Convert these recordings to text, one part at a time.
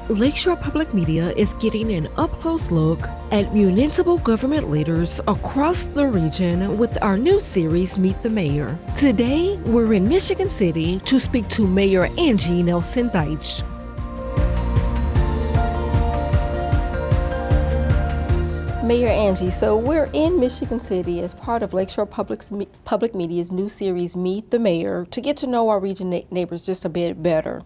Lakeshore Public Media is getting an up-close look at municipal government leaders across the region with our new series, Meet the Mayor. Today, we're in Michigan City to speak to Mayor Angie Nelson Deuitch. Mayor Angie, so we're in Michigan City as part of Lakeshore Public Media's new series, Meet the Mayor, to get to know our region neighbors just a bit better.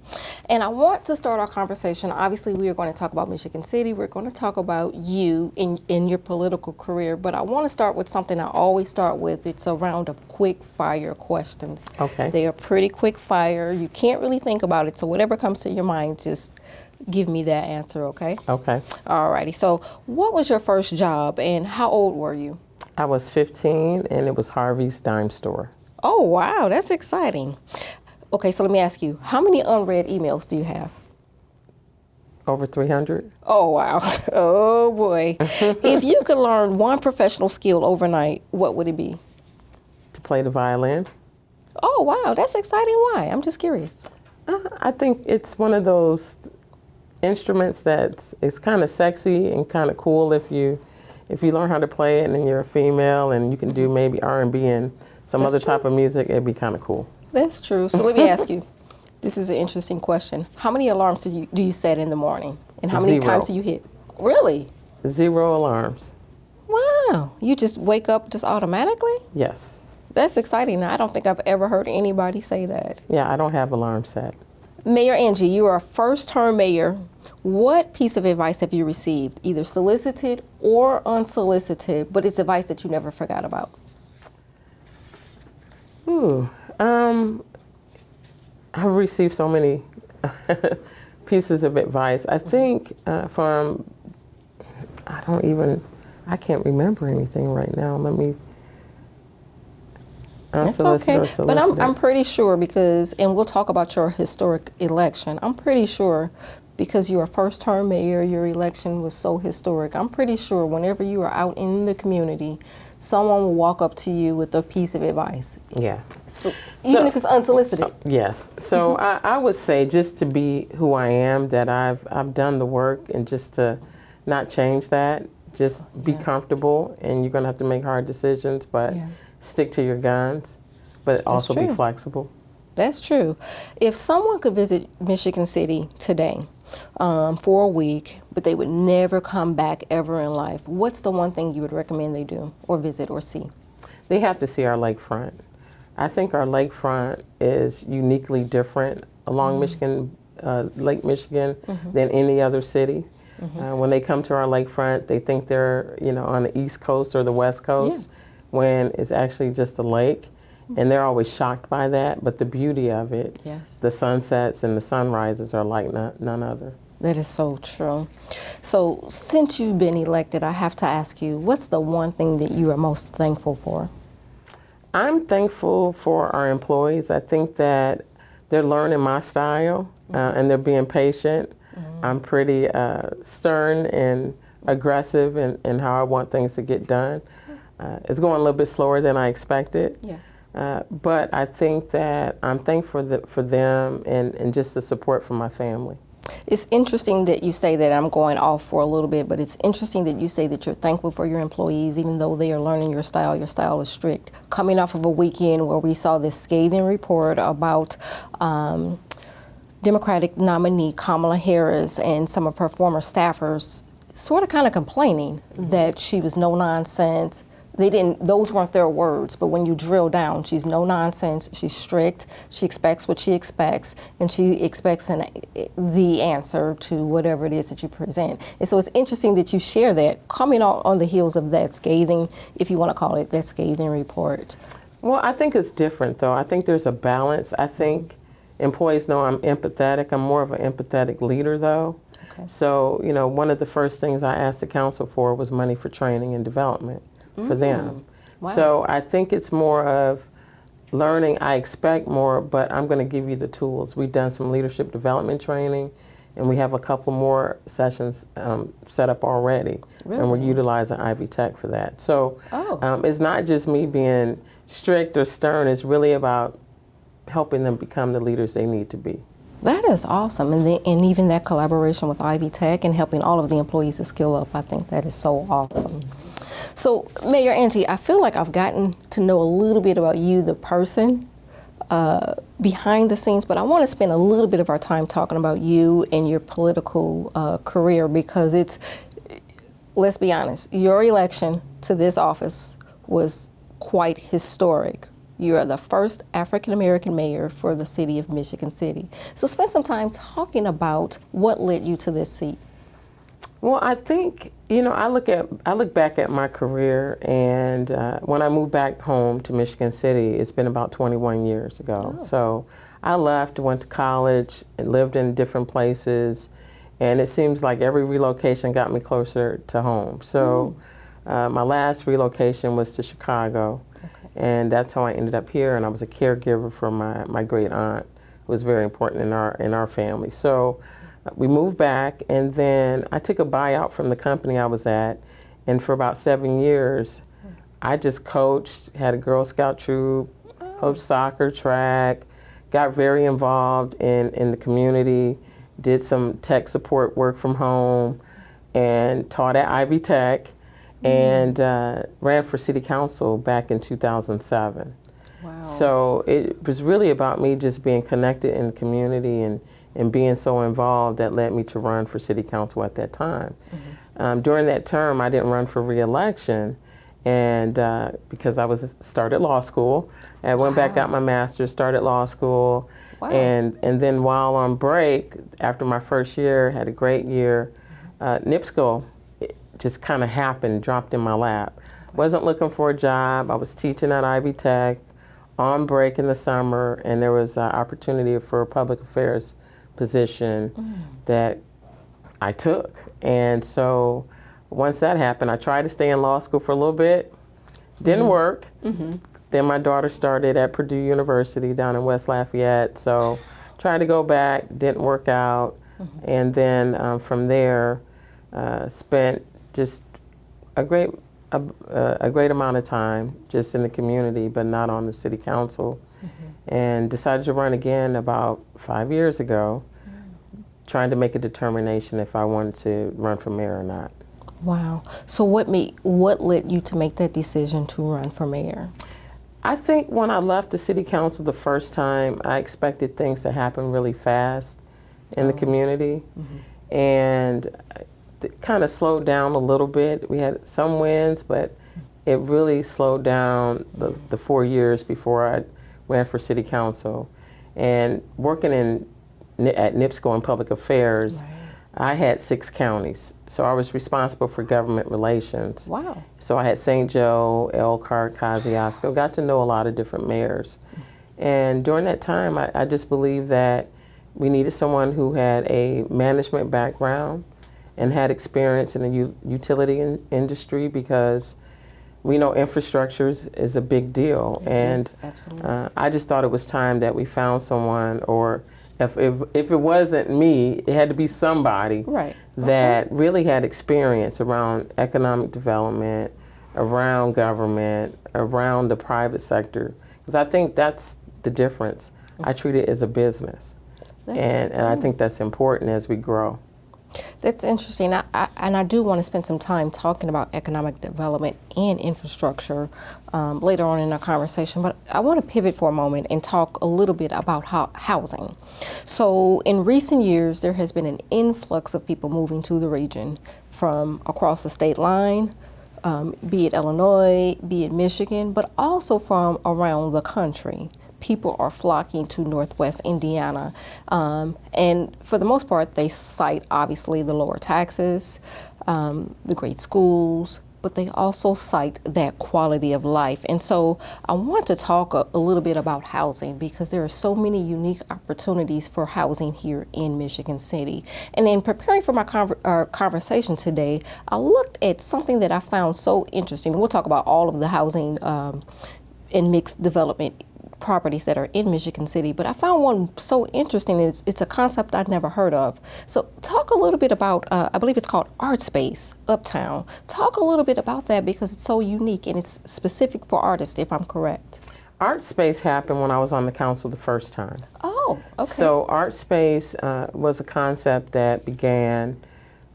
And I want to start our conversation. Obviously, we are going to talk about Michigan City. We're going to talk about you in your political career. But I want to start with something I always start with. It's a round of quick fire questions. Okay. They are pretty quick fire. You can't really think about it. So whatever comes to your mind, just give me that answer, okay? Okay. All righty. So what was your first job and how old were you? I was 15 and it was Harvey's Dime Store. Oh, wow. That's exciting. Okay, so let me ask you, how many unread emails do you have? Over 300. Oh, wow. Oh, boy. If you could learn one professional skill overnight, what would it be? To play the violin. Oh, wow. That's exciting. Why? I'm just curious. I think it's one of those instruments that is kind of sexy and kind of cool if you learn how to play it and you're a female and you can do maybe R&B and some That's other true. type of music, it'd be kind of cool. That's true. So let me ask you, this is an interesting question. How many alarms do you set in the morning? And how many 0. times do you hit? Really? 0 alarms. Wow. You just wake up just automatically? Yes. That's exciting. I don't think I've ever heard anybody say that. Yeah, I don't have alarm set. Mayor Angie, you are a first-term mayor. What piece of advice have you received, either solicited or unsolicited, but it's advice that you never forgot about? I've received so many pieces of advice. I think I can't remember anything right now. Let me. That's okay, but I'm pretty sure because, and we'll talk about your historic election, I'm pretty sure because you're a first-term mayor, your election was so historic, I'm pretty sure whenever you are out in the community, someone will walk up to you with a piece of advice. Yeah. So, even if it's unsolicited. Yes. So I would say just to be who I am, that I've done the work, and just to not change that, just be comfortable, and you're going to have to make hard decisions, but stick to your guns, but also be flexible. That's true. If someone could visit Michigan City today for a week, but they would never come back ever in life, what's the one thing you would recommend they do or visit or see? They have to see our lakefront. I think our lakefront is uniquely different along Michigan, Lake Michigan, than any other city. When they come to our lakefront, they think they're on the East Coast or the West Coast, when it's actually just a lake. And they're always shocked by that, but the beauty of it, the sunsets and the sunrises are like none other. That is so true. So since you've been elected, I have to ask you, what's the one thing that you are most thankful for? I'm thankful for our employees. I think that they're learning my style and they're being patient. I'm pretty stern and aggressive in how I want things to get done. It's going a little bit slower than I expected. But I think that I'm thankful for them and just the support from my family. It's interesting that you say that. I'm going off for a little bit, but it's interesting that you say that you're thankful for your employees, even though they are learning your style. Your style is strict. Coming off of a weekend where we saw this scathing report about Democratic nominee Kamala Harris and some of her former staffers sort of kind of complaining that she was no nonsense. Those weren't their words, but when you drill down, she's no nonsense, she's strict, she expects what she expects, and she expects the answer to whatever it is that you present. And so it's interesting that you share that, coming on the heels of that scathing, if you want to call it that scathing report. Well, I think it's different, though. I think there's a balance. I think employees know I'm empathetic. I'm more of an empathetic leader, though. Okay. So, one of the first things I asked the council for was money for training and development for them. Wow. So I think it's more of learning. I expect more, but I'm going to give you the tools. We've done some leadership development training, and we have a couple more sessions set up already. Really? And we're utilizing Ivy Tech for that. So it's not just me being strict or stern. It's really about helping them become the leaders they need to be. That is awesome, and even that collaboration with Ivy Tech and helping all of the employees to skill up, I think that is so awesome. So, Mayor Angie, I feel like I've gotten to know a little bit about you, the person, behind the scenes, but I want to spend a little bit of our time talking about you and your political career, because let's be honest, your election to this office was quite historic. You are the first African American mayor for the city of Michigan City. So spend some time talking about what led you to this seat. Well, I think, I look back at my career, and when I moved back home to Michigan City, it's been about 21 years ago. Oh. So I left, went to college, and lived in different places, and it seems like every relocation got me closer to home. So my last relocation was to Chicago. And that's how I ended up here, and I was a caregiver for my great aunt, who was very important in our family. So we moved back, and then I took a buyout from the company I was at, and for about 7 years, I just coached, had a Girl Scout troop, coached soccer, track, got very involved in the community, did some tech support work from home, and taught at Ivy Tech. And ran for city council back in 2007. Wow. So it was really about me just being connected in the community and being so involved that led me to run for city council at that time. During that term, I didn't run for re-election, and because I started law school. I went back, got my master's, started law school, and then while on break, after my first year, had a great year, NIPSCO just kind of happened, dropped in my lap. Wasn't looking for a job. I was teaching at Ivy Tech, on break in the summer, and there was an opportunity for a public affairs position that I took. And so once that happened, I tried to stay in law school for a little bit. Didn't work. Then my daughter started at Purdue University down in West Lafayette, so tried to go back, didn't work out. And then from there, spent just a great amount of time just in the community, but not on the city council, and decided to run again about 5 years ago, trying to make a determination if I wanted to run for mayor or not. Wow. So what led you to make that decision to run for mayor? I think when I left the city council the first time, I expected things to happen really fast in the community, and it kind of slowed down a little bit. We had some wins, but it really slowed down the 4 years before I ran for city council. And working at NIPSCO in public affairs, I had 6 counties, so I was responsible for government relations. Wow. So I had St. Joe, Elkhart, Kosciuszko, got to know a lot of different mayors. And during that time, I just believed that we needed someone who had a management background and had experience in the utility industry, because we know infrastructure is a big deal. Yes, absolutely. I just thought it was time that we found someone, or if it wasn't me, it had to be somebody that really had experience around economic development, around government, around the private sector. Because I think that's the difference. I treat it as a business. And I think that's important as we grow. That's interesting. I do want to spend some time talking about economic development and infrastructure later on in our conversation, but I want to pivot for a moment and talk a little bit about housing. So in recent years, there has been an influx of people moving to the region from across the state line, be it Illinois, be it Michigan, but also from around the country. People are flocking to Northwest Indiana. And for the most part, they cite, obviously, the lower taxes, the great schools, but they also cite that quality of life. And so I want to talk a little bit about housing, because there are so many unique opportunities for housing here in Michigan City. And in preparing for my conversation today, I looked at something that I found so interesting. We'll talk about all of the housing and mixed development properties that are in Michigan City, but I found one so interesting. It's a concept I'd never heard of. So talk a little bit about, I believe it's called Art Space Uptown. Talk a little bit about that, because it's so unique and it's specific for artists, if I'm correct. Art Space happened when I was on the council the first time. Oh, okay. So Art Space was a concept that began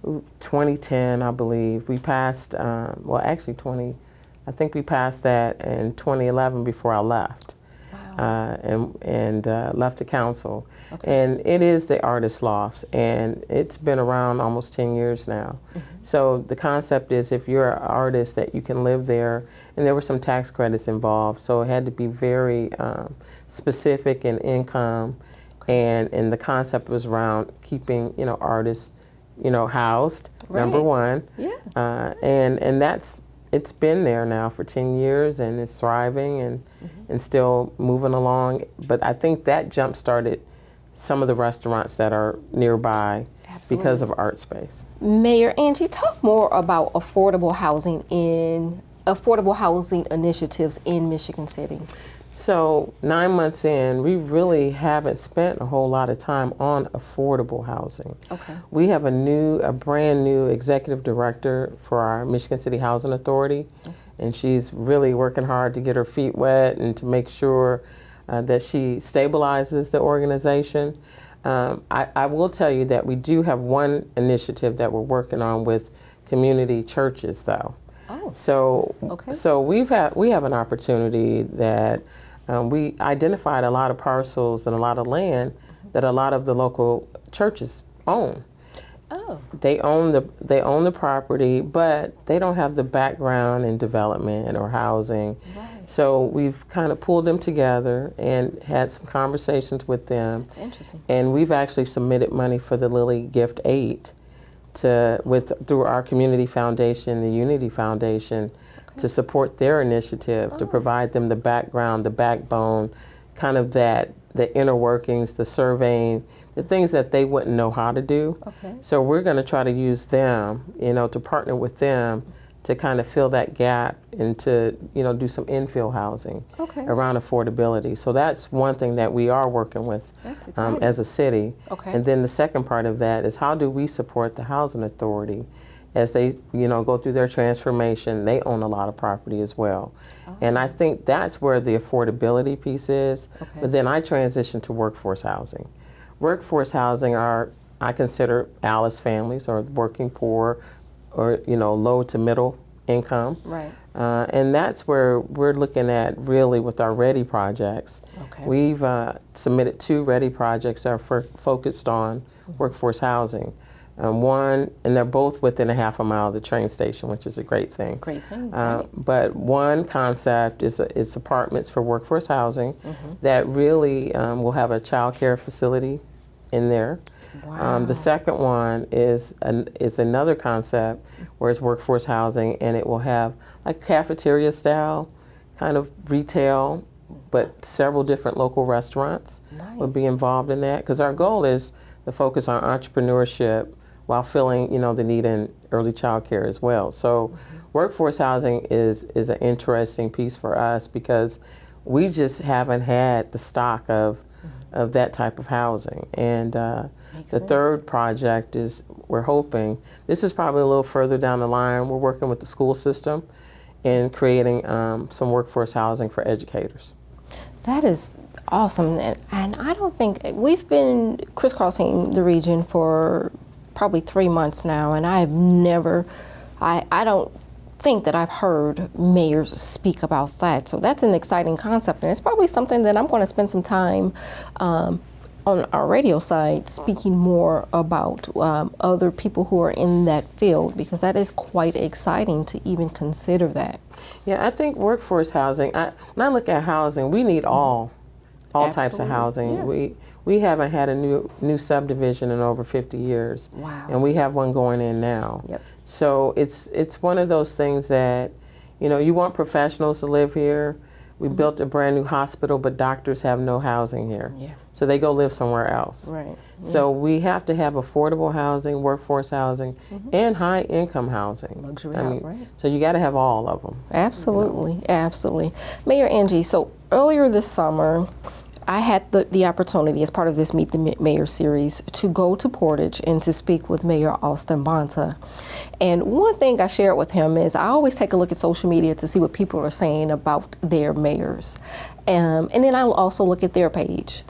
2010, I believe. We passed, well, actually I think we passed that in 2011 before I left. Wow. And left the council. Okay. And it is the Artist Lofts, and it's been around almost 10 years now. So the concept is if you're an artist that you can live there, and there were some tax credits involved, so it had to be very specific in income, and the concept was around keeping, you know, artists, you know, housed, number one. Yeah. And it's been there now for 10 years, and it's thriving and still moving along. But I think that jump-started some of the restaurants that are nearby. Absolutely. Because of Art Space. Mayor Angie, talk more about affordable housing initiatives in Michigan City. So 9 months in, we really haven't spent a whole lot of time on affordable housing. Okay. We have a brand new executive director for our Michigan City Housing Authority, and she's really working hard to get her feet wet and to make sure that she stabilizes the organization. I will tell you that we do have one initiative that we're working on with community churches, though. Oh. So, Okay. so we have an opportunity that we identified a lot of parcels and a lot of land that a lot of the local churches own. Oh. They own the property, but they don't have the background in development or housing. Right. So we've kind of pulled them together and had some conversations with them. That's interesting. And we've actually submitted money for the Lily Gift 8 through our community foundation, the Unity Foundation, to support their initiative, to provide them the background, the backbone, kind of the inner workings, the surveying, the things that they wouldn't know how to do. Okay. So we're going to try to use them, you know, to partner with them to kind of fill that gap and to, you know, do some infill housing around affordability. So that's one thing that we are working with as a city. Okay. And then the second part of that is how do we support the housing authority as they, you know, go through their transformation. They own a lot of property as well. And I think that's where the affordability piece is. But then I transitioned to workforce housing. Workforce housing I consider Alice families or working poor, or, you know, low to middle income. Right. And that's where we're looking at really with our READY projects. Okay. We've submitted 2 READY projects that are focused on workforce housing. And they're both within a half a mile of the train station, which is a great thing. Great thing. Right. But one concept is apartments for workforce housing that really will have a child care facility in there. Wow. The second one is another concept where it's workforce housing, and it will have like cafeteria style kind of retail, but several different local restaurants will be involved in that, because our goal is to focus on entrepreneurship while filling, you know, the need in early child care as well. So workforce housing is an interesting piece for us because we just haven't had the stock of that type of housing. And the third project is, we're hoping, this is probably a little further down the line, we're working with the school system in creating some workforce housing for educators. That is awesome. And I don't think, we've been crisscrossing the region for probably 3 months now, and I have never, I don't think that I've heard mayors speak about that. So that's an exciting concept, and it's probably something that I'm going to spend some time on our radio side speaking more about other people who are in that field, because that is quite exciting to even consider that. Yeah, I think workforce housing, when I look at housing, we need all types of housing. Yeah. We haven't had a new subdivision in over 50 years. Wow. And we have one going in now. Yep. So it's one of those things that, you know, you want professionals to live here. We built a brand new hospital, but doctors have no housing here. Yeah. So they go live somewhere else. Right. So we have to have affordable housing, workforce housing, and high income housing. Luxury I mean, house, right. So you got to have all of them. Absolutely, absolutely. Mayor Angie, so earlier this summer, I had the opportunity as part of this Meet the Mayor series to go to Portage and to speak with Mayor Austin Bonta. And one thing I shared with him is I always take a look at social media to see what people are saying about their mayors. And then I'll also look at their page.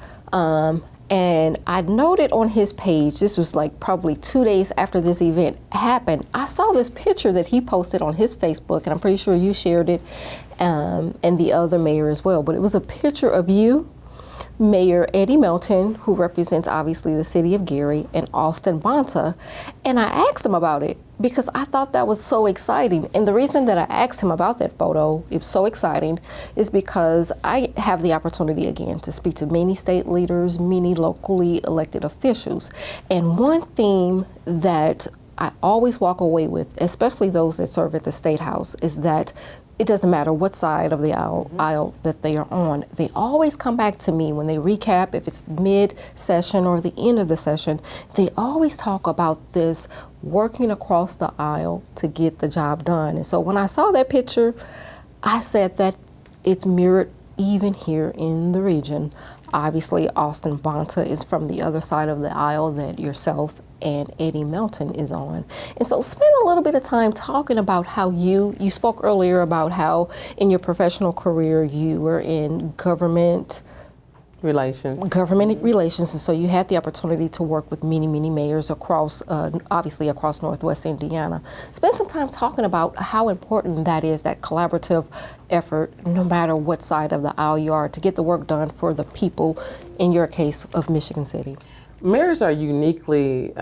And I noted on his page, this was like probably 2 days after this event happened, I saw this picture that he posted on his Facebook, and I'm pretty sure you shared it, and the other mayor as well. But it was a picture of you, Mayor Eddie Melton, who represents obviously the city of Gary, and Austin Bonta. And I asked him about it because I thought that was so exciting. And the reason that I asked him about that photo, it was so exciting, is because I have the opportunity again to speak to many state leaders, many locally elected officials. And one theme that I always walk away with, especially those that serve at the State House, is that it doesn't matter what side of the aisle that they are on. They always come back to me when they recap, if it's mid-session or the end of the session, they always talk about this working across the aisle to get the job done. And so when I saw that picture, I said that it's mirrored even here in the region. Obviously, Austin Bonta is from the other side of the aisle that yourself and Eddie Melton is on. And so spend a little bit of time talking about how you spoke earlier about how in your professional career you were in government relations. And so you had the opportunity to work with many, many mayors across, obviously across Northwest Indiana. Spend some time talking about how important that is, that collaborative effort, no matter what side of the aisle you are, to get the work done for the people, in your case, of Michigan City. Mayors are uniquely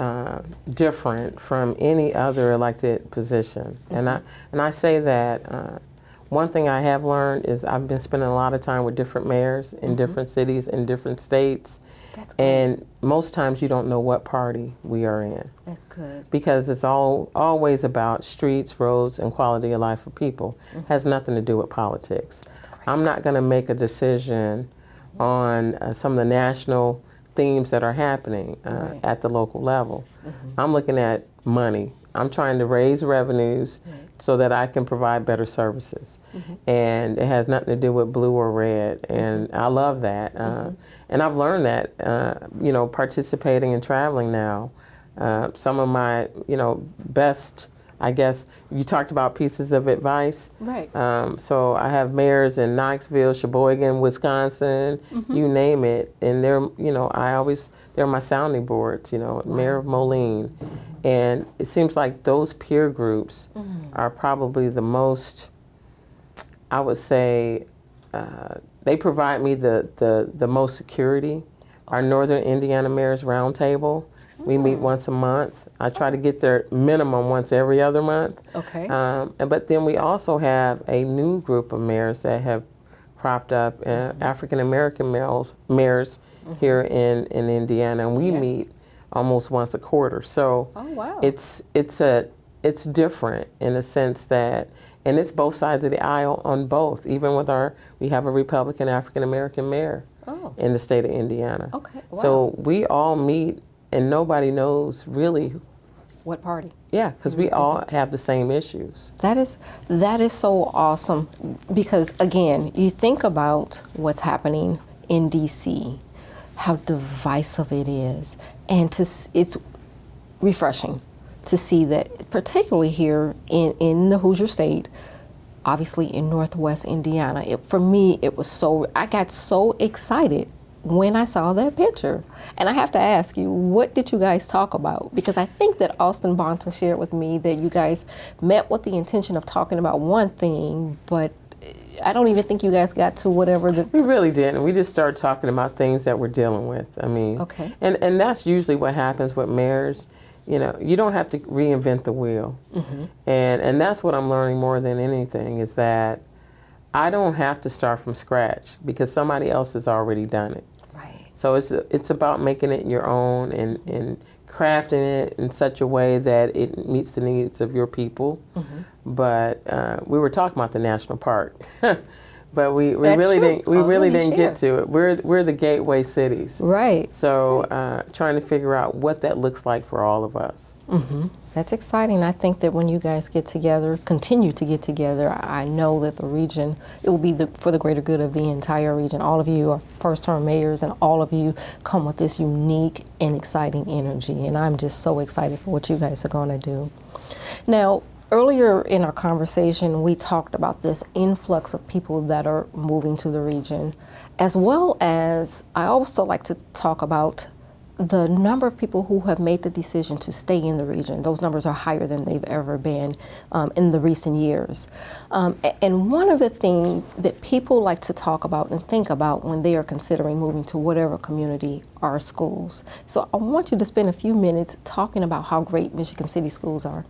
different from any other elected position. Mm-hmm. And I say that one thing I have learned is I've been spending a lot of time with different mayors in different cities in different states. That's good. And most times you don't know what party we are in. That's good. Because it's always about streets, roads, and quality of life for people. Has nothing to do with politics. I'm not going to make a decision on some of the national themes that are happening at the local level. I'm looking at money. I'm trying to raise revenues so that I can provide better services. And it has nothing to do with blue or red. And I love that. And I've learned that, participating and traveling now. Some of my, best, I guess, you talked about pieces of advice. Right. So I have mayors in Knoxville, Sheboygan, Wisconsin, you name it. And they're, they're my sounding boards, Mayor of Moline. And it seems like those peer groups are probably the most, I would say, they provide me the most security. Our Northern Indiana Mayors Roundtable, we meet once a month. I try to get there minimum once every other month. Okay. But then we also have a new group of mayors that have cropped up, African American mayors here in Indiana, and we meet almost once a quarter. So it's different in the sense that, and it's both sides of the aisle on both. Even with we have a Republican African American mayor in the state of Indiana. Okay. Wow. So we all meet, and nobody knows really what party. Yeah, because we all have the same issues. That is so awesome, because again, you think about what's happening in D.C., how divisive it is, and it's refreshing to see that, particularly here in the Hoosier State, obviously in Northwest Indiana. For me, I got so excited when I saw that picture. And I have to ask you, what did you guys talk about? Because I think that Austin Bonta shared with me that you guys met with the intention of talking about one thing, but I don't even think you guys got to whatever the... We really didn't. We just started talking about things that we're dealing with. I mean, and that's usually what happens with mayors. You don't have to reinvent the wheel. And that's what I'm learning more than anything, is that I don't have to start from scratch because somebody else has already done it. Right. So it's about making it your own and crafting it in such a way that it meets the needs of your people. But we were talking about the national park. but we That's really true. didn't. We Oh, really you didn't share. get to it. We're the gateway cities. Right. So trying to figure out what that looks like for all of us. That's exciting. I think that when you guys get together, continue to get together, I know that the region, it will be for the greater good of the entire region. All of you are first-term mayors, and all of you come with this unique and exciting energy, and I'm just so excited for what you guys are going to do. Now, earlier in our conversation, we talked about this influx of people that are moving to the region, as well as I also like to talk about the number of people who have made the decision to stay in the region. Those numbers are higher than they've ever been in the recent years. And one of the things that people like to talk about and think about when they are considering moving to whatever community are schools. So I want you to spend a few minutes talking about how great Michigan City schools are.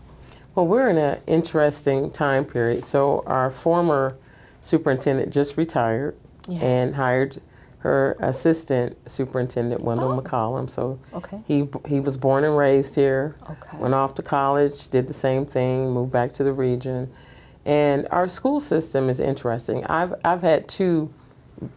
Well, we're in an interesting time period. So our former superintendent just retired and hired her assistant superintendent, Wendell McCollum. So he was born and raised here, went off to college, did the same thing, moved back to the region. And our school system is interesting. I've had two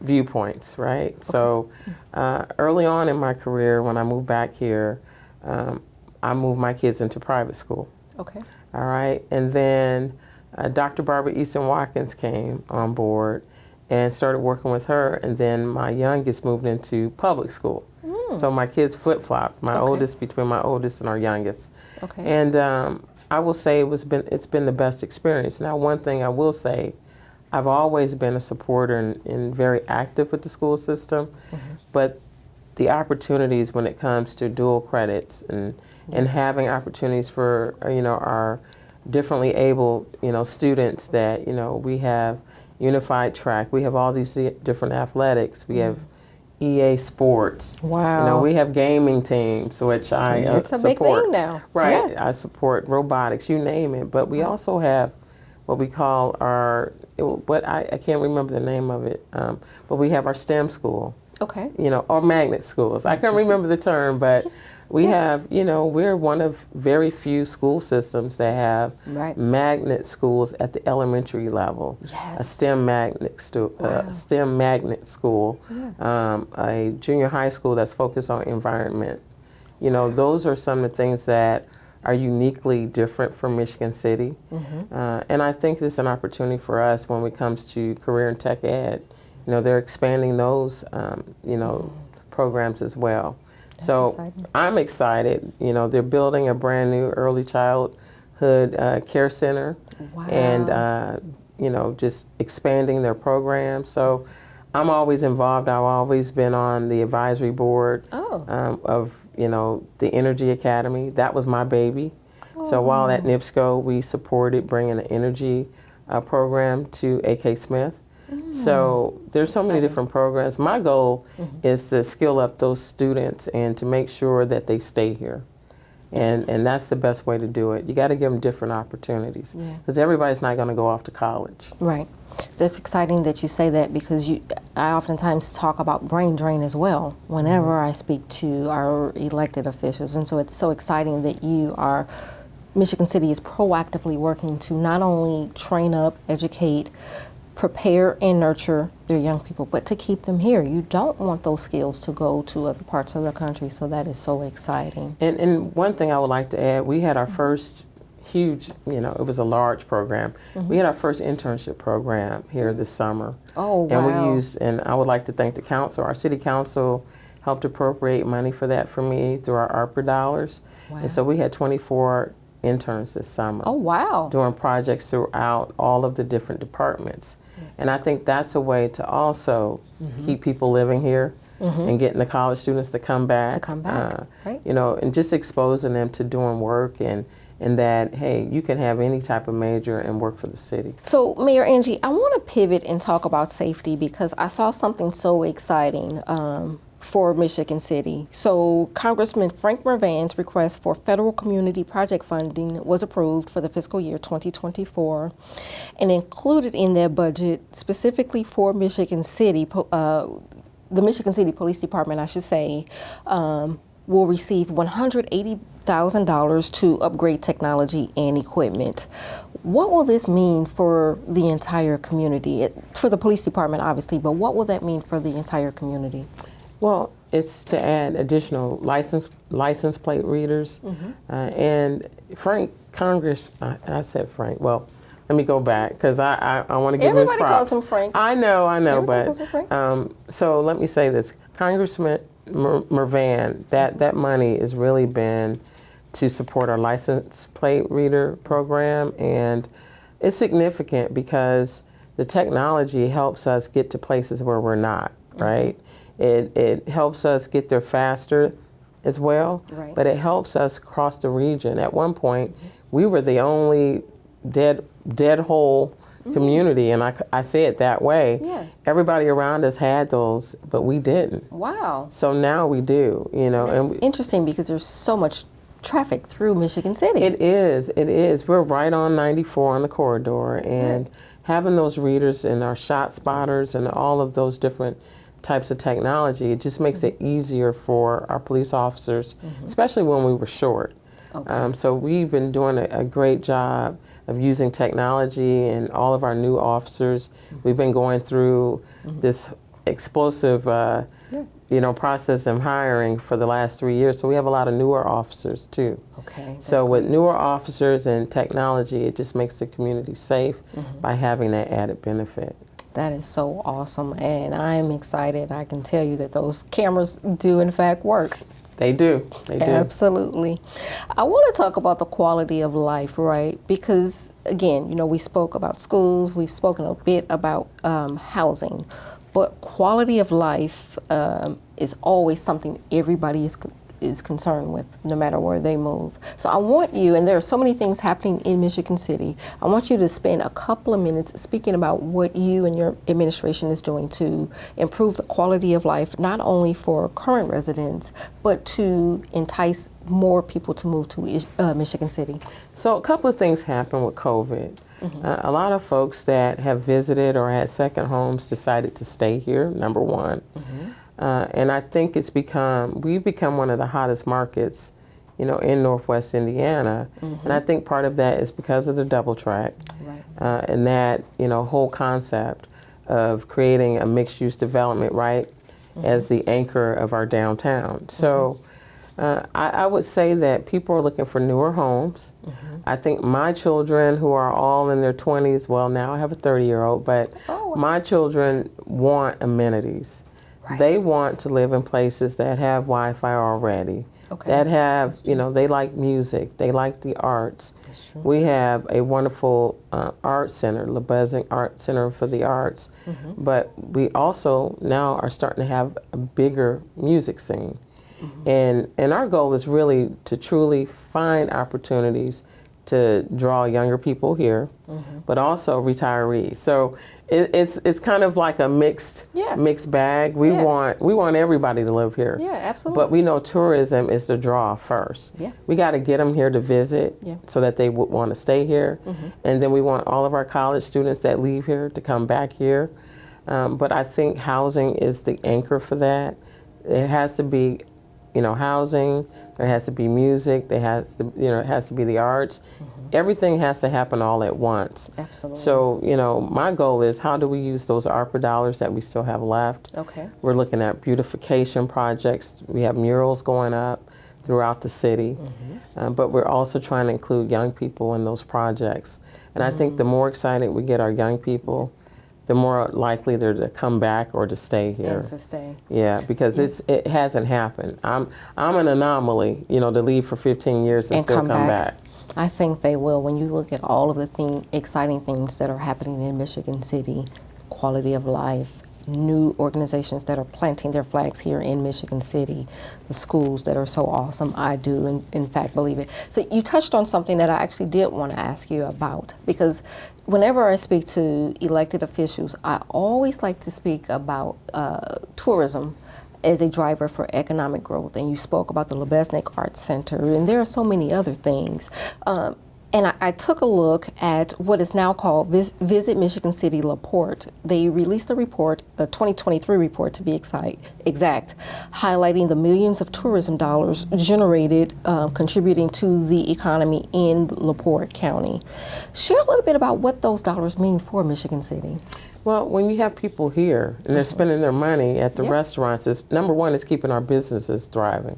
viewpoints, right? So early on in my career, when I moved back here, I moved my kids into private school. All right, and then Dr. Barbara Easton Watkins came on board and started working with her, and then my youngest moved into public school. So my kids flip-flopped, my oldest between my oldest and our youngest. And I will say it's been the best experience. Now, one thing I will say, I've always been a supporter and very active with the school system, but the opportunities when it comes to dual credits and having opportunities for our differently able students that we have unified track, we have all these different athletics, we have EA sports. Wow. We have gaming teams, which I it's a support. big thing now. Right. Yeah. I support robotics, you name it. But we also have what we call I can't remember the name of it, but we have our STEM school. Or magnet schools. I can't remember the term, but we have, we're one of very few school systems that have magnet schools at the elementary level. A STEM magnet school, a junior high school that's focused on environment. Those are some of the things that are uniquely different from Michigan City. And I think it's an opportunity for us when it comes to career and tech ed. They're expanding those, programs as well. That's so exciting. I'm excited. They're building a brand new early childhood care center, and just expanding their program. So I'm always involved. I've always been on the advisory board of the Energy Academy. That was my baby. So while at NIPSCO, we supported bringing an energy program to AK Smith. So there's so many different programs. My goal is to skill up those students and to make sure that they stay here. And that's the best way to do it. You got to give them different opportunities because everybody's not going to go off to college. Right. That's exciting that you say that because I oftentimes talk about brain drain as well whenever I speak to our elected officials. And so it's so exciting that Michigan City is proactively working to not only train up, educate, prepare and nurture their young people, but to keep them here. You don't want those skills to go to other parts of the country, so that is so exciting. And one thing I would like to add, we had our first huge, it was a large program. We had our first internship program here this summer. Oh, wow. And we used, and I would like to thank the council. Our city council helped appropriate money for that for me through our ARPA dollars. And so we had 24 interns this summer. Oh, wow. Doing projects throughout all of the different departments. And I think that's a way to also keep people living here and getting the college students to come back. Right. And just exposing them to doing work and that, hey, you can have any type of major and work for the city. So, Mayor Angie, I want to pivot and talk about safety because I saw something so exciting for Michigan City. So Congressman Frank Mervan's request for federal community project funding was approved for the fiscal year 2024 and included in their budget specifically for Michigan City, the Michigan City Police Department, I should say, will receive $180,000 to upgrade technology and equipment. What will this mean for the entire community? For the police department, obviously, but what will that mean for the entire community? Well, it's to add additional license plate readers. And I said Frank. Well, let me go back because I want to give him his props. Everybody calls him Frank. I know, Everybody calls him Frank. So let me say this. Congressman Mervan, that money has really been to support our license plate reader program, and it's significant because the technology helps us get to places where we're not, right? It helps us get there faster as well, but it helps us cross the region. At one point, we were the only dead hole community, and I say it that way. Yeah. Everybody around us had those, but we didn't. Wow. So now we do, That's interesting because there's so much traffic through Michigan City. It is. We're right on 94 on the corridor, and having those readers and our shot spotters and all of those different types of technology, it just makes it easier for our police officers, especially when we were short. So we've been doing a great job of using technology, and all of our new officers, we've been going through this explosive process of hiring for the last 3 years. So we have a lot of newer officers too. Okay. So with newer officers and technology, it just makes the community safe by having that added benefit. That is so awesome, and I'm excited. I can tell you that those cameras do in fact work. They do. They do. Absolutely. I want to talk about the quality of life, right? Because again, we spoke about schools, we've spoken a bit about housing, but quality of life is always something everybody is concerned with, no matter where they move. So I want you, and there are so many things happening in Michigan City, I want you to spend a couple of minutes speaking about what you and your administration is doing to improve the quality of life, not only for current residents, but to entice more people to move to Michigan City. So a couple of things happened with COVID. A lot of folks that have visited or had second homes decided to stay here, number one. And I think we've become one of the hottest markets, in Northwest Indiana. And I think part of that is because of the double track. And that, whole concept of creating a mixed-use development, right, as the anchor of our downtown. So I would say that people are looking for newer homes. I think my children, who are all in their 20s, well, now I have a 30-year-old, but my children want amenities. They want to live in places that have Wi-Fi already, that have, they like music, they like the arts. We have a wonderful art center, LeBuzzing Art Center for the Arts, but we also now are starting to have a bigger music scene. And our goal is really to truly find opportunities to draw younger people here, but also retirees. So it's kind of like a mixed bag. We want everybody to live here. Yeah, absolutely. But we know tourism is the draw first. We got to get them here to visit so that they would want to stay here. And then we want all of our college students that leave here to come back here. But I think housing is the anchor for that. It has to be housing, there has to be music, it has to be the arts. Everything has to happen all at once. Absolutely. So, my goal is how do we use those ARPA dollars that we still have left? We're looking at beautification projects. We have murals going up throughout the city, but we're also trying to include young people in those projects. And I think the more excited we get our young people, the more likely they're to come back or to stay here. And to stay. Yeah, because it hasn't happened. I'm an anomaly, to leave for 15 years and still come back. I think they will. When you look at all of the exciting things that are happening in Michigan City, quality of life, new organizations that are planting their flags here in Michigan City, the schools that are so awesome, I do in fact believe it. So you touched on something that I actually did want to ask you about, because whenever I speak to elected officials, I always like to speak about tourism as a driver for economic growth. And you spoke about the Lebesnick Arts Center, and there are so many other things. And I took a look at what is now called Visit Michigan City LaPorte. They released a report, a 2023 report to be exact, highlighting the millions of tourism dollars generated, contributing to the economy in LaPorte County. Share a little bit about what those dollars mean for Michigan City. Well, when you have people here and they're spending their money at the restaurants, it's, number one is keeping our businesses thriving.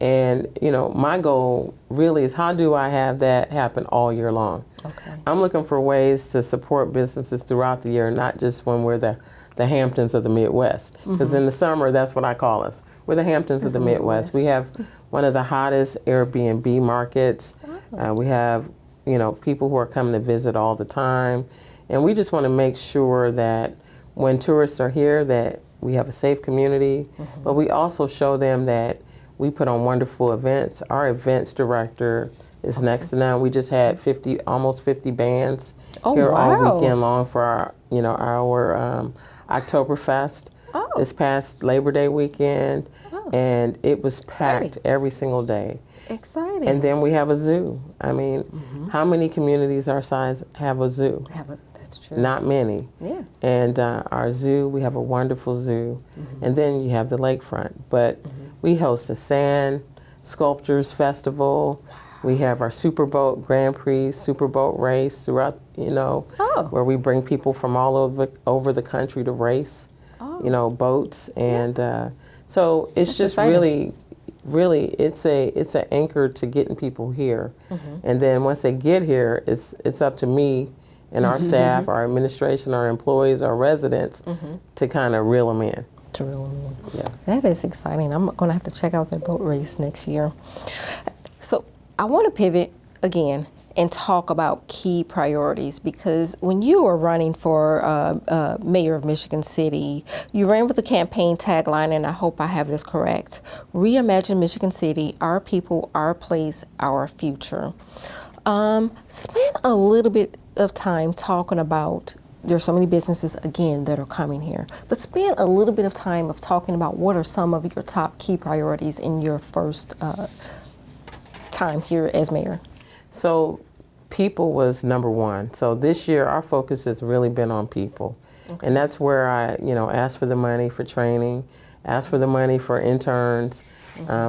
And, you know, my goal really is how do I have that happen all year long? Okay. I'm looking for ways to support businesses throughout the year, not just when we're the Hamptons of the Midwest. Because in the summer, that's what I call us. We're the Hamptons of the Midwest. We have one of the hottest Airbnb markets. We have, you know, people who are coming to visit all the time. And we just want to make sure that when tourists are here that we have a safe community, but we also show them that we put on wonderful events. Our events director is next to none. We just had almost 50 bands here all weekend long for our, you know, our Oktoberfest this past Labor Day weekend, and it was packed every single day. Exciting. And then we have a zoo. I mean, how many communities our size have a zoo? That's true. Not many. Yeah. And our zoo, we have a wonderful zoo. And then you have the lakefront. But we host a sand sculptures festival. We have our Superboat Grand Prix, Superboat race throughout, you know, where we bring people from all over the country to race, you know, boats. And so it's that's just exciting. Really, it's an anchor to getting people here. And then once they get here, it's up to me and our staff, our administration, our employees, our residents to kind of reel them in. Yeah. That is exciting. I'm going to have to check out that boat race next year. So I want to pivot again and talk about key priorities, because when you were running for mayor of Michigan City, you ran with the campaign tagline, and I hope I have this correct: Reimagine Michigan City, our people, our place, our future. Spend a little bit of time talking about, there's so many businesses, again, that are coming here, but spend a little bit of time of talking about what are some of your top key priorities in your first time here as mayor. So people was number one. So this year our focus has really been on people. And that's where I, you know, asked for the money for training, asked for the money for interns,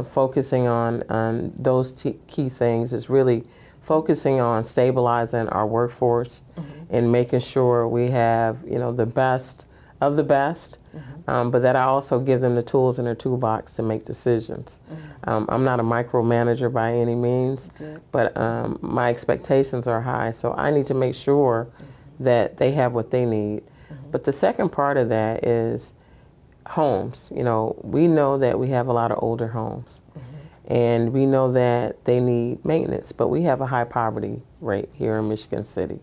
focusing on those key things is really focusing on stabilizing our workforce and making sure we have, you know, the best of the best, but that I also give them the tools in their toolbox to make decisions. I'm not a micromanager by any means, but my expectations are high, so I need to make sure that they have what they need. But the second part of that is homes. You know, we know that we have a lot of older homes, and we know that they need maintenance, but we have a high poverty rate here in Michigan City.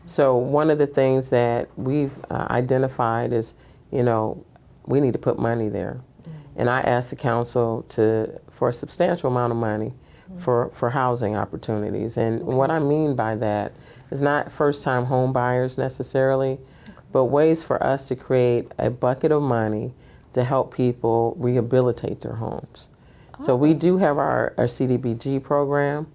So one of the things that we've identified is, you know, we need to put money there. And I asked the council for a substantial amount of money for housing opportunities. And what I mean by that is not first-time home buyers necessarily, but ways for us to create a bucket of money to help people rehabilitate their homes. So we do have our CDBG program,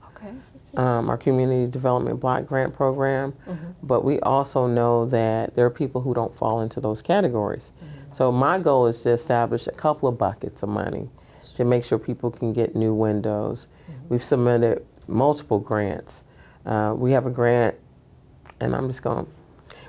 our Community Development Block Grant program, but we also know that there are people who don't fall into those categories. So my goal is to establish a couple of buckets of money to make sure people can get new windows. We've submitted multiple grants. We have a grant, and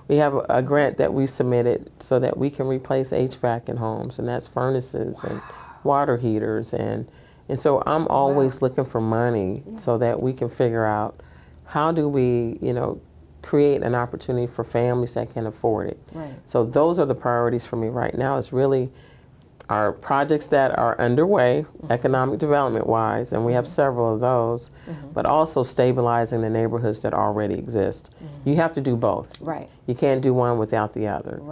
we have a grant that we've submitted so that we can replace HVAC in homes, and that's furnaces and water heaters, and so I'm always looking for money so that we can figure out how do we, you know, create an opportunity for families that can afford it. So those are the priorities for me right now. Is really our projects that are underway, economic development wise, and we have several of those, but also stabilizing the neighborhoods that already exist. You have to do both. You can't do one without the other.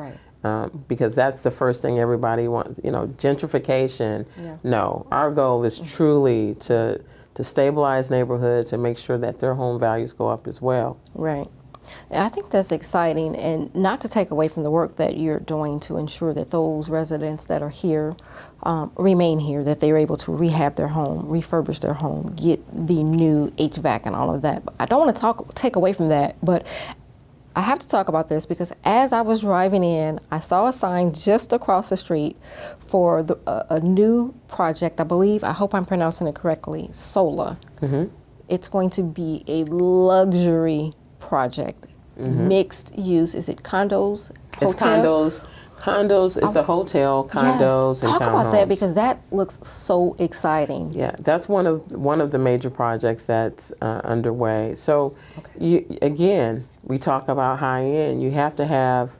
Because that's the first thing everybody wants, you know, gentrification. No, our goal is truly to stabilize neighborhoods and make sure that their home values go up as well. I think that's exciting, and not to take away from the work that you're doing to ensure that those residents that are here remain here, that they're able to rehab their home, refurbish their home, get the new HVAC and all of that. But I don't want to take away from that, but I have to talk about this because as I was driving in, I saw a sign just across the street for a new project. I hope I'm pronouncing it correctly, solar. It's going to be a luxury project, mixed use. Is it condos? It's Hotel? condos. It's a hotel, condos, yes. and Talk townhomes. about that because that looks so exciting. Yeah, that's one of the major projects that's underway. So, we talk about high end. You have to have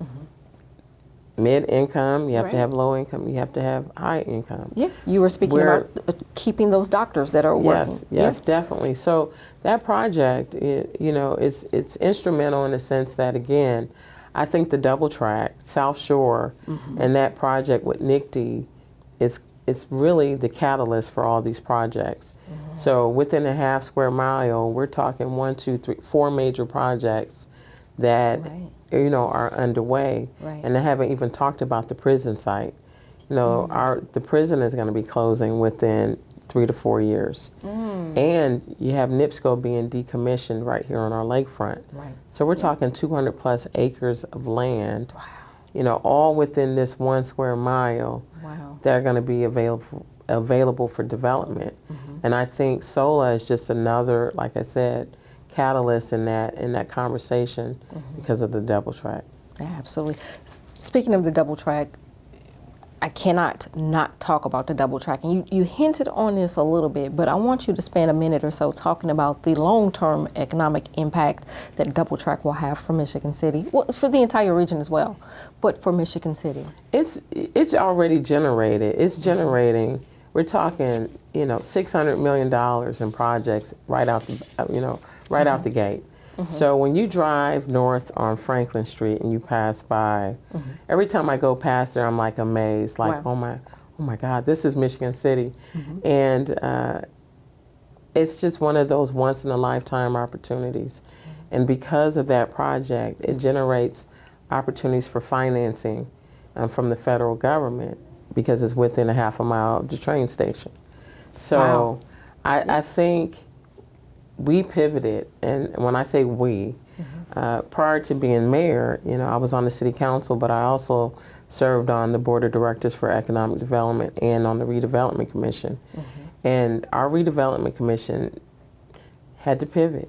mid income. You have to have low income. You have to have high income. Yeah, you were speaking about keeping those doctors that are working. Yes, definitely. So that project, it's instrumental in the sense that, again, I think the double track, South Shore, and that project with NICD is really the catalyst for all these projects. So within a half square mile, we're talking 1, 2, 3, 4 major projects that are underway, and I haven't even talked about the prison site. The prison is going to be closing within 3 to 4 years. And you have NIPSCO being decommissioned right here on our lakefront. So we're talking 200 plus acres of land, all within this 1 square mile that are going to be available for development. And I think SOLA is just another, like I said, catalyst in that conversation because of the double track. Yeah, absolutely. Speaking of the double track, I cannot not talk about the double track. And you hinted on this a little bit, but I want you to spend a minute or so talking about the long-term economic impact that double track will have for Michigan City, well, for the entire region as well, but for Michigan City. It's already generated. It's generating. We're talking, $600 million in projects right out the gate. So when you drive north on Franklin Street and you pass by, every time I go past there, I'm like amazed, like, oh my God, this is Michigan City. And it's just one of those once in a lifetime opportunities. And because of that project, it generates opportunities for financing from the federal government because it's within a half a mile of the train station. So I think we pivoted, and when I say we, prior to being mayor, I was on the city council, but I also served on the board of directors for economic development and on the redevelopment commission. And our redevelopment commission had to pivot.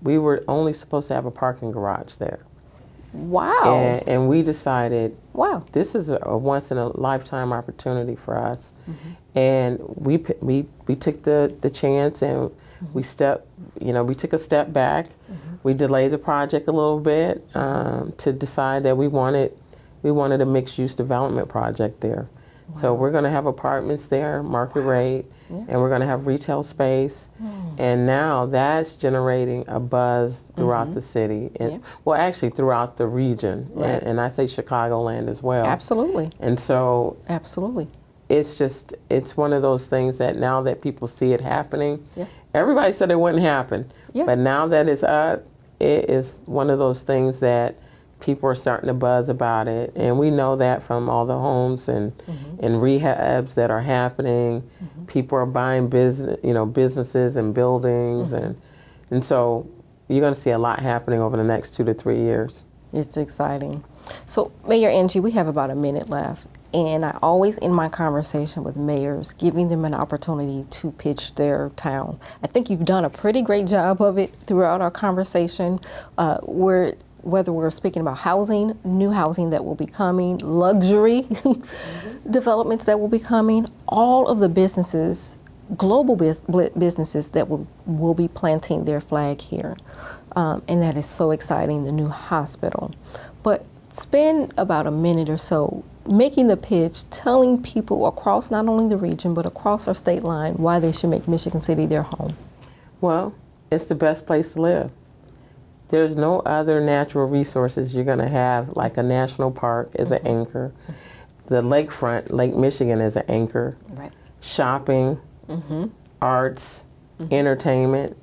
We were only supposed to have a parking garage there. Wow. And we decided, this is a once in a lifetime opportunity for us. And we took the chance, and we took a step back. We delayed the project a little bit to decide that we wanted a mixed use development project there. So we're going to have apartments there, market rate, and we're going to have retail space. And now that's generating a buzz throughout the city, and well, actually throughout the region, and I say Chicagoland as well. Absolutely. And so absolutely, it's one of those things that now that people see it happening, everybody said it wouldn't happen, but now that it's up, it is one of those things that people are starting to buzz about it, and we know that from all the homes and rehabs that are happening. People are buying businesses and buildings, and so you're going to see a lot happening over the next 2 to 3 years. It's exciting. So, Mayor Angie, we have about a minute left, and I always end my conversation with mayors, giving them an opportunity to pitch their town. I think you've done a pretty great job of it throughout our conversation. Whether we're speaking about housing, new housing that will be coming, luxury developments that will be coming, all of the businesses, global businesses that will be planting their flag here. And that is so exciting, the new hospital. But spend about a minute or so making the pitch, telling people across not only the region, but across our state line why they should make Michigan City their home. Well, it's the best place to live. There's no other natural resources you're going to have, like a national park is an anchor. The lakefront, Lake Michigan is an anchor. Shopping, arts, entertainment,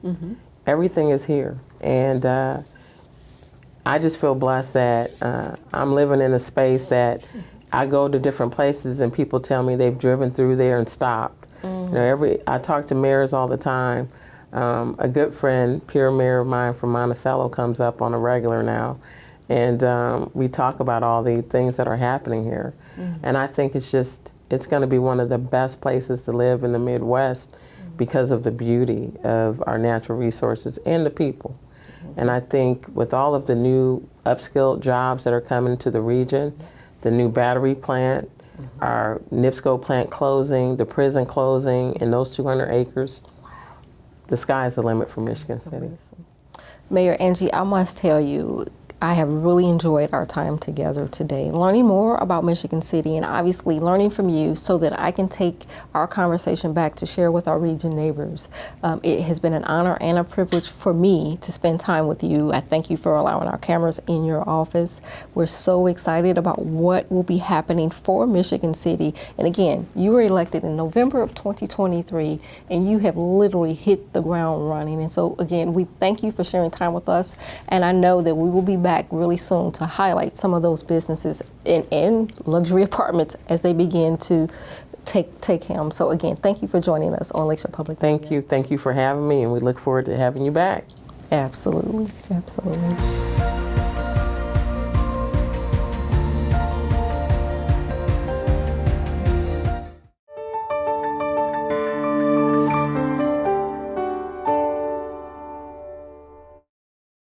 everything is here. And I just feel blessed that I'm living in a space that I go to different places and people tell me they've driven through there and stopped. You know, I talk to mayors all the time. A good friend, peer mayor of mine from Monticello, comes up on a regular now, and we talk about all the things that are happening here. And I think it's going to be one of the best places to live in the Midwest because of the beauty of our natural resources and the people. And I think with all of the new upskilled jobs that are coming to the region, the new battery plant, our NIPSCO plant closing, the prison closing, and those 200 acres, the sky's the limit for Michigan City. Mayor Angie, I must tell you, I have really enjoyed our time together today, learning more about Michigan City and obviously learning from you so that I can take our conversation back to share with our region neighbors. It has been an honor and a privilege for me to spend time with you. I thank you for allowing our cameras in your office. We're so excited about what will be happening for Michigan City. And again, you were elected in November of 2023, and you have literally hit the ground running. And so again, we thank you for sharing time with us. And I know that we will be back really soon to highlight some of those businesses in luxury apartments as they begin to take him. So again, thank you for joining us on Lakeshore Public Media. Thank you for having me, and we look forward to having you back. Absolutely, absolutely.